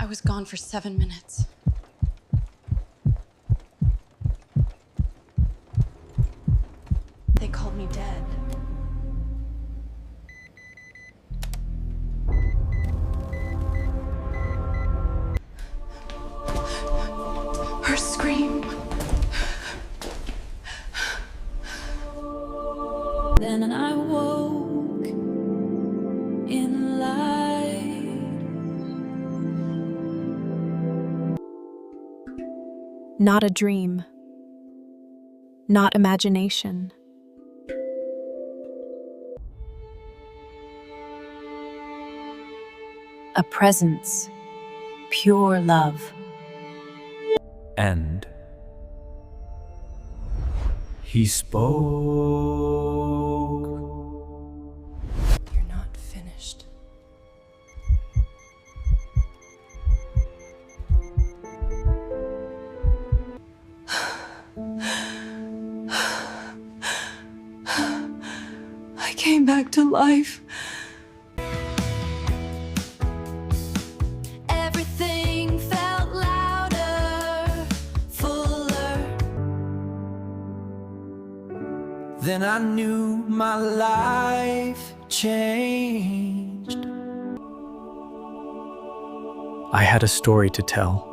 I was gone for 7 minutes. They called me dead. Her scream. Then I woke in light. Not a dream. Not imagination. A presence. Pure love. And he spoke. You're not finished. I came back to life. Everything felt louder, fuller. Then I knew my life changed. I had a story to tell.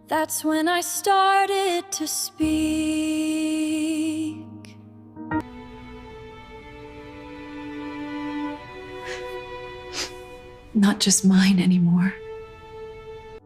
That's when I started to speak. Not just mine anymore.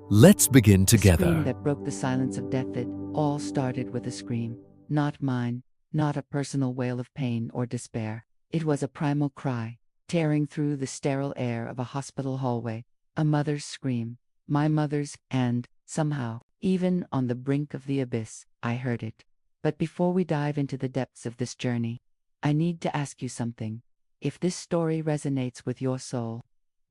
Let's begin Scream together. that broke the silence of death. It all started with a scream. Not mine, not a personal wail of pain or despair. It was a primal cry, tearing through the sterile air of a hospital hallway. A mother's scream. My mother's, and, somehow, even on the brink of the abyss, I heard it. But before we dive into the depths of this journey, I need to ask you something. If this story resonates with your soul,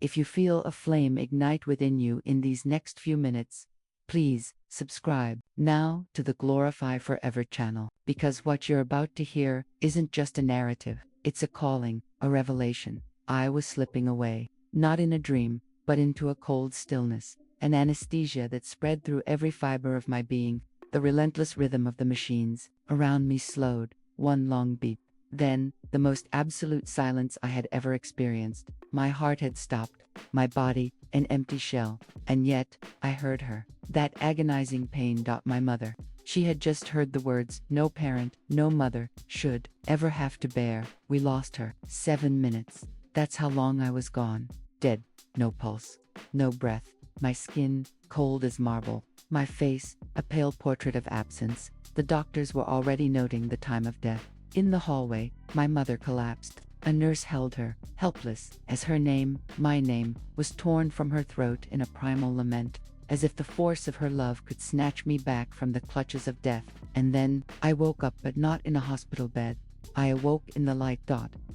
if you feel a flame ignite within you in these next few minutes, please subscribe now to the Glorify Forever channel, because what you're about to hear isn't just a narrative, it's a calling, a revelation. I was slipping away, not in a dream, but into a cold stillness, an anesthesia that spread through every fiber of my being. The relentless rhythm of the machines around me slowed, one long beat. Then, the most absolute silence I had ever experienced. My heart had stopped, my body an empty shell, and yet, I heard her. That agonizing pain. My mother. She had just heard the words, no parent, no mother, should ever have to bear. We lost her. 7 minutes. That's how long I was gone. Dead. No pulse. No breath. My skin, cold as marble. My face, a pale portrait of absence. The doctors were already noting the time of death. In the hallway, my mother collapsed. A nurse held her, helpless, as her name, my name, was torn from her throat in a primal lament, as if the force of her love could snatch me back from the clutches of death. And then, I woke up, but not in a hospital bed. I awoke in the light.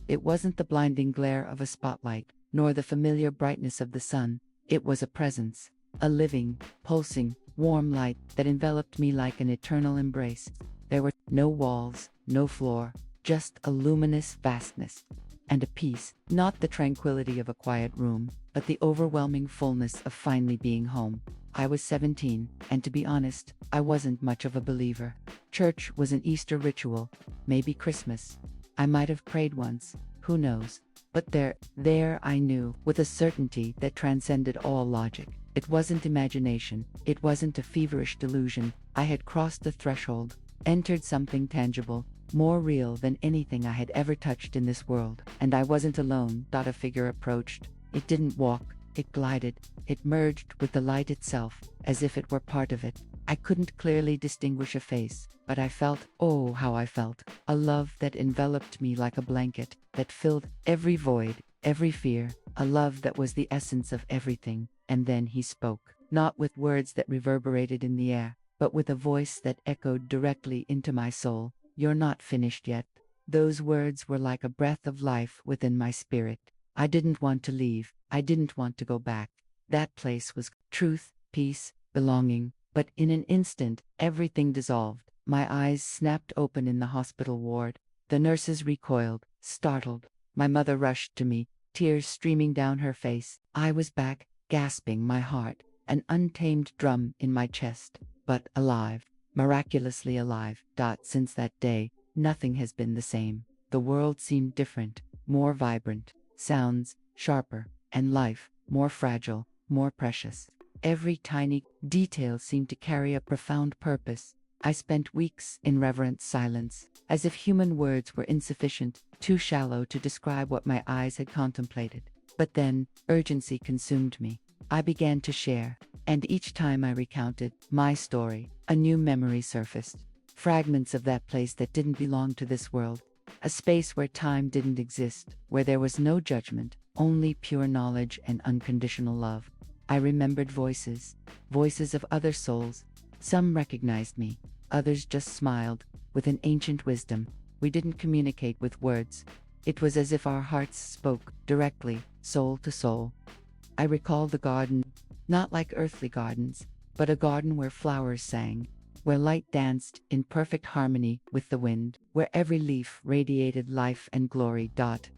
It wasn't the blinding glare of a spotlight, nor the familiar brightness of the sun. It was a presence, a living, pulsing, warm light that enveloped me like an eternal embrace. There were no walls, no floor, just a luminous vastness, and a peace, not the tranquility of a quiet room, but the overwhelming fullness of finally being home. I was 17, and to be honest, I wasn't much of a believer. Church was an Easter ritual, maybe Christmas. I might have prayed once, who knows? But there I knew, with a certainty that transcended all logic. It wasn't imagination, it wasn't a feverish delusion. I had crossed the threshold, entered something tangible, more real than anything I had ever touched in this world. And I wasn't alone. A figure approached. It didn't walk, it glided, it merged with the light itself, as if it were part of it. I couldn't clearly distinguish a face, but I felt, oh how I felt, a love that enveloped me like a blanket, that filled every void, every fear, a love that was the essence of everything. And then he spoke, not with words that reverberated in the air, but with a voice that echoed directly into my soul. You're not finished yet. Those words were like a breath of life within my spirit. I didn't want to leave. I didn't want to go back. That place was truth, peace, belonging. But in an instant, everything dissolved. My eyes snapped open in the hospital ward. The nurses recoiled, startled. My mother rushed to me, tears streaming down her face. I was back, gasping, my heart, an untamed drum in my chest, but alive, miraculously alive. Since that day, nothing has been the same. The world seemed different, more vibrant, sounds sharper, and life more fragile, more precious. Every tiny detail seemed to carry a profound purpose. I spent weeks in reverent silence, as if human words were insufficient, too shallow to describe what my eyes had contemplated. But then, urgency consumed me. I began to share, and each time I recounted my story, a new memory surfaced. Fragments of that place that didn't belong to this world. A space where time didn't exist, where there was no judgment, only pure knowledge and unconditional love. I remembered voices, voices of other souls. Some recognized me, others just smiled, with an ancient wisdom. We didn't communicate with words. It was as if our hearts spoke, directly, soul to soul. I recalled the garden, not like earthly gardens, but a garden where flowers sang, where light danced in perfect harmony with the wind, where every leaf radiated life and glory.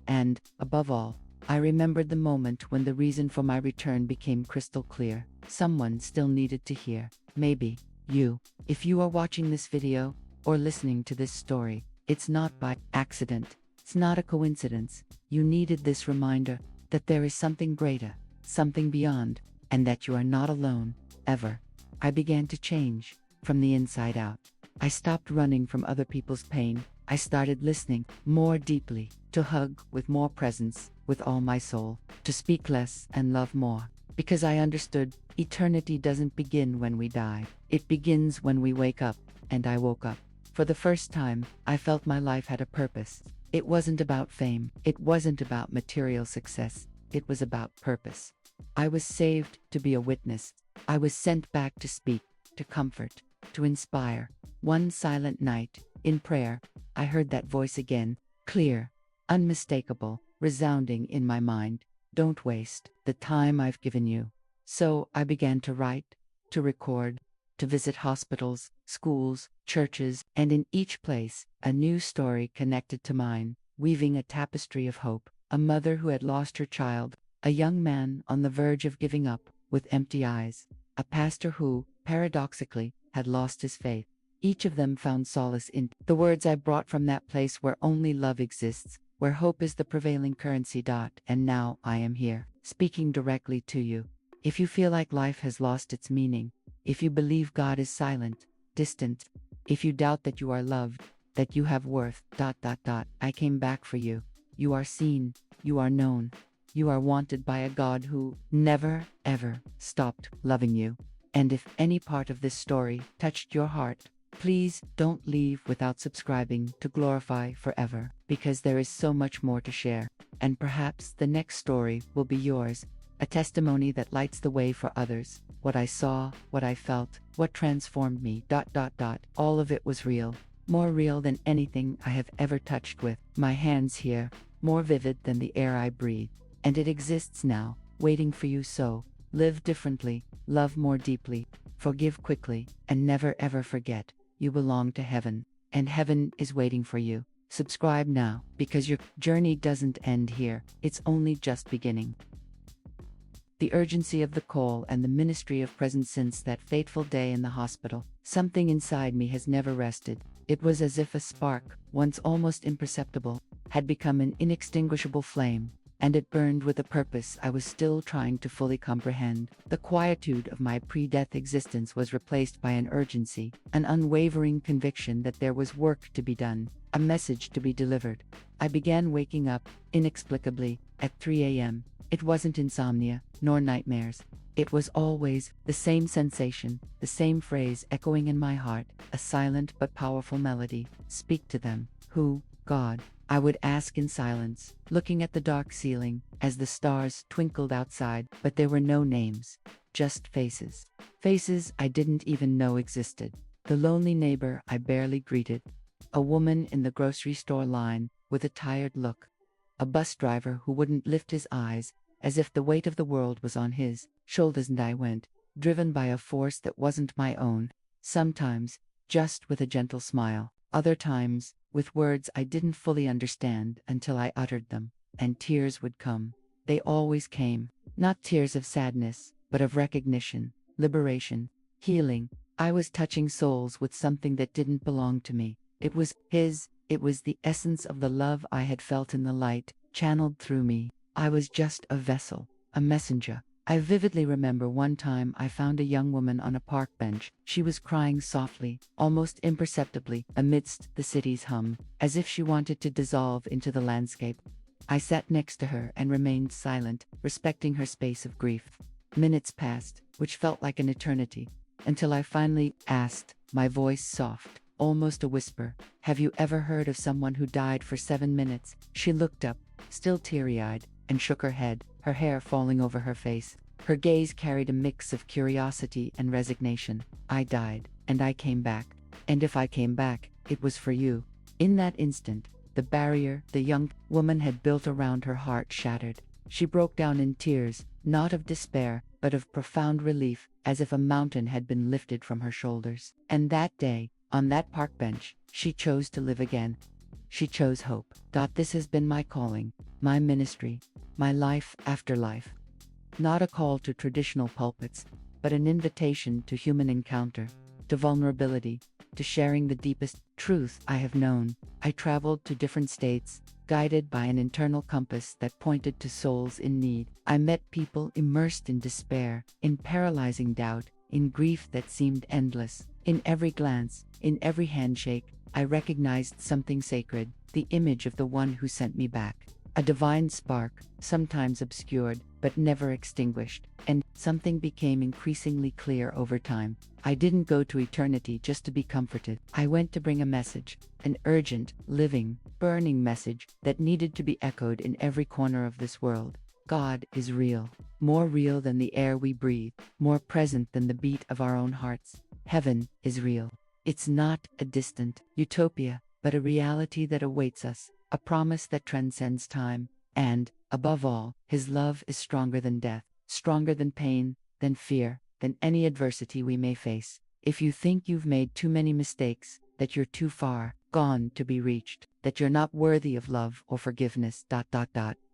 And, above all, I remembered the moment when the reason for my return became crystal clear. Someone still needed to hear. Maybe you. If you are watching this video, or listening to this story, it's not by accident. It's not a coincidence. You needed this reminder that there is something greater, something beyond, and that you are not alone, ever. I began to change, from the inside out. I stopped running from other people's pain. I started listening more deeply, to hug with more presence, with all my soul, to speak less and love more. Because I understood, eternity doesn't begin when we die. It begins when we wake up, and I woke up. For the first time, I felt my life had a purpose. It wasn't about fame. It wasn't about material success. It was about purpose. I was saved to be a witness. I was sent back to speak, to comfort, to inspire. One silent night, in prayer, I heard that voice again, clear, unmistakable, resounding in my mind. Don't waste the time I've given you. So I began to write, to record, to visit hospitals, schools, churches, and in each place, a new story connected to mine, weaving a tapestry of hope. A mother who had lost her child, a young man on the verge of giving up, with empty eyes, a pastor who, paradoxically, had lost his faith. Each of them found solace in the words I brought from that place where only love exists, where hope is the prevailing currency. And now I am here, speaking directly to you. If you feel like life has lost its meaning, if you believe God is silent, distant, if you doubt that you are loved, that you have worth, I came back for you. You are seen, you are known, you are wanted by a God who never, ever stopped loving you. And if any part of this story touched your heart, please don't leave without subscribing to Glorify Forever, because there is so much more to share. And perhaps the next story will be yours, a testimony that lights the way for others. What I saw, what I felt, what transformed me, all of it was real, more real than anything I have ever touched with my hands here, more vivid than the air I breathe. And it exists now, waiting for you. So, live differently, love more deeply, forgive quickly, and never ever forget, you belong to heaven, and heaven is waiting for you. Subscribe now, because your journey doesn't end here, it's only just beginning. The urgency of the call and the ministry of presence since that fateful day in the hospital, something inside me has never rested. It was as if a spark, once almost imperceptible, had become an inextinguishable flame, and it burned with a purpose I was still trying to fully comprehend. The quietude of my pre-death existence was replaced by an urgency, an unwavering conviction that there was work to be done, a message to be delivered. I began waking up, inexplicably, at 3 a.m. It wasn't insomnia, nor nightmares. It was always the same sensation, the same phrase echoing in my heart, a silent but powerful melody. Speak to them. Who, God? I would ask in silence, looking at the dark ceiling, as the stars twinkled outside, but there were no names, just faces. Faces I didn't even know existed. The lonely neighbor I barely greeted, a woman in the grocery store line with a tired look, a bus driver who wouldn't lift his eyes, as if the weight of the world was on his shoulders, and I went, driven by a force that wasn't my own, sometimes, just with a gentle smile. other times with words I didn't fully understand until I uttered them, and tears would come. They always came, not tears of sadness, but of recognition, liberation, healing. I was touching souls with something that didn't belong to me. It was his, it was the essence of the love I had felt in the light, channeled through me. I was just a vessel, a messenger. I vividly remember one time I found a young woman on a park bench. She was crying softly, almost imperceptibly, amidst the city's hum, as if she wanted to dissolve into the landscape. I sat next to her and remained silent, respecting her space of grief. Minutes passed, which felt like an eternity, until I finally asked, my voice soft, almost a whisper, "Have you ever heard of someone who died for 7 minutes?" She looked up, still teary-eyed, and shook her head, her hair falling over her face. Her gaze carried a mix of curiosity and resignation. "I died, and I came back. And if I came back, it was for you." In that instant, the barrier the young woman had built around her heart shattered. She broke down in tears, not of despair, but of profound relief, as if a mountain had been lifted from her shoulders. And that day, on that park bench, she chose to live again. She chose hope. This has been my calling, my ministry, my life after life. Not a call to traditional pulpits, but an invitation to human encounter, to vulnerability, to sharing the deepest truth I have known. I traveled to different states, guided by an internal compass that pointed to souls in need. I met people immersed in despair, in paralyzing doubt, in grief that seemed endless. In every glance, in every handshake, I recognized something sacred, the image of the one who sent me back. A divine spark, sometimes obscured, but never extinguished, and something became increasingly clear over time. I didn't go to eternity just to be comforted. I went to bring a message, an urgent, living, burning message that needed to be echoed in every corner of this world. God is real, more real than the air we breathe, more present than the beat of our own hearts. Heaven is real. It's not a distant utopia, but a reality that awaits us, a promise that transcends time, and, above all, His love is stronger than death, stronger than pain, than fear, than any adversity we may face. If you think you've made too many mistakes, that you're too far gone to be reached, that you're not worthy of love or forgiveness,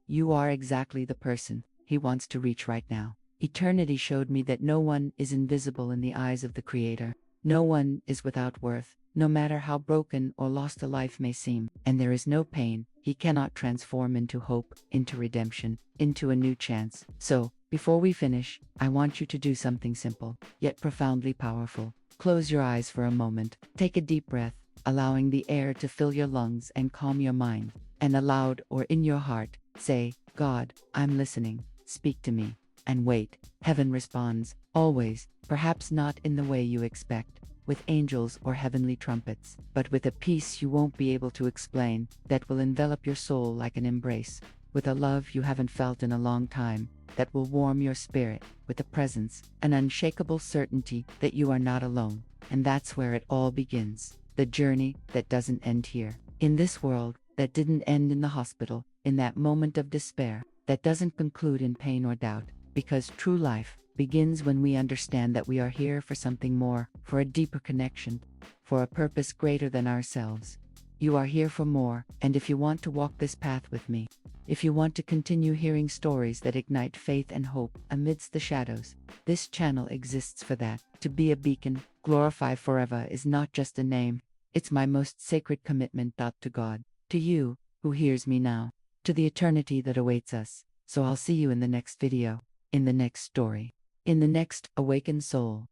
you are exactly the person He wants to reach right now. Eternity showed me that no one is invisible in the eyes of the Creator. No one is without worth, no matter how broken or lost a life may seem. And there is no pain He cannot transform into hope, into redemption, into a new chance. So, before we finish, I want you to do something simple, yet profoundly powerful. Close your eyes for a moment, take a deep breath, allowing the air to fill your lungs and calm your mind. And aloud or in your heart, say, "God, I'm listening, speak to me." And wait. Heaven responds, always, perhaps not in the way you expect, with angels or heavenly trumpets, but with a peace you won't be able to explain, that will envelop your soul like an embrace, with a love you haven't felt in a long time, that will warm your spirit, with a presence, an unshakable certainty that you are not alone. And that's where it all begins, the journey that doesn't end here, in this world, that didn't end in the hospital, in that moment of despair, that doesn't conclude in pain or doubt, because true life begins when we understand that we are here for something more, for a deeper connection, for a purpose greater than ourselves. You are here for more, and if you want to walk this path with me, if you want to continue hearing stories that ignite faith and hope amidst the shadows, this channel exists for that. To be a beacon, glorified forever, is not just a name, it's my most sacred commitment to God, to you, who hears me now, to the eternity that awaits us. So I'll see you in the next video, in the next story, in the next awakened soul,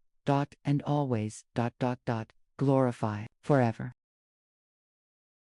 and always, glorify forever.